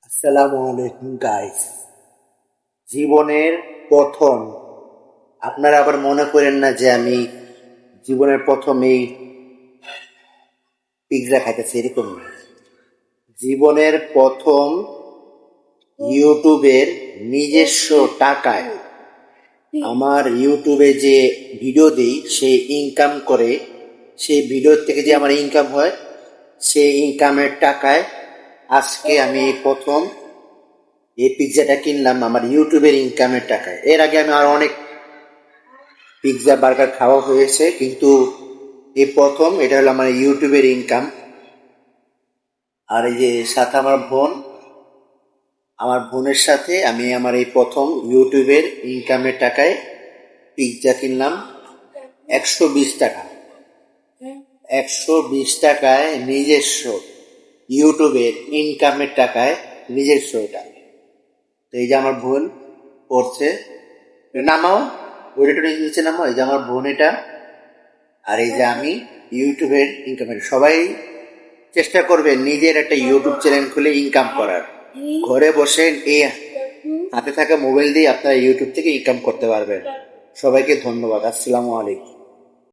আসসালামু আলাইকুম গাইস। জীবনের প্রথম, আপনারা আবার মনে করেন না যে আমি জীবনের প্রথম এই পিৎজা খাইতেছি, এরকম না। জীবনের প্রথম ইউটিউবের নিজস্ব টাকায় আমার ইউটিউবে যে ভিডিও দিই সে ইনকাম করে, সেই ভিডিও থেকে যে আমার ইনকাম হয়, সেই ইনকামের টাকায় আজকে আমি প্রথম এই পিৎজাটা কিনলাম আমার ইউটিউবের ইনকামের টাকায়। এর আগে আমি আরো অনেক পিৎজা বার্গার খাওয়া হয়েছে, কিন্তু এই প্রথম এটা হলো আমার ইউটিউবের ইনকাম। আর এই যে সাথে আমার বোনের সাথে আমি আমার এই প্রথম ইউটিউবের ইনকামের টাকায় পিৎজা কিনলাম 120 টাকা। 120 টাকায় নিজস্ব ইউটিউবের ইনকামের টাকায় নিজস্ব এটা। তো এই যে আমার বোন পড়ছে, নামাও ওইটা নিচে নামাও, এই যে আমার বোন এটা। আর এই যে আমি ইউটিউবের ইনকামের। সবাই চেষ্টা করবে নিজের একটা ইউটিউব চ্যানেল খুলে ইনকাম করার। ঘরে বসে এই হাতে থাকা মোবাইল দিয়ে আপনারা ইউটিউব থেকে ইনকাম করতে পারবেন। সবাইকে ধন্যবাদ। আসসালামু আলাইকুম।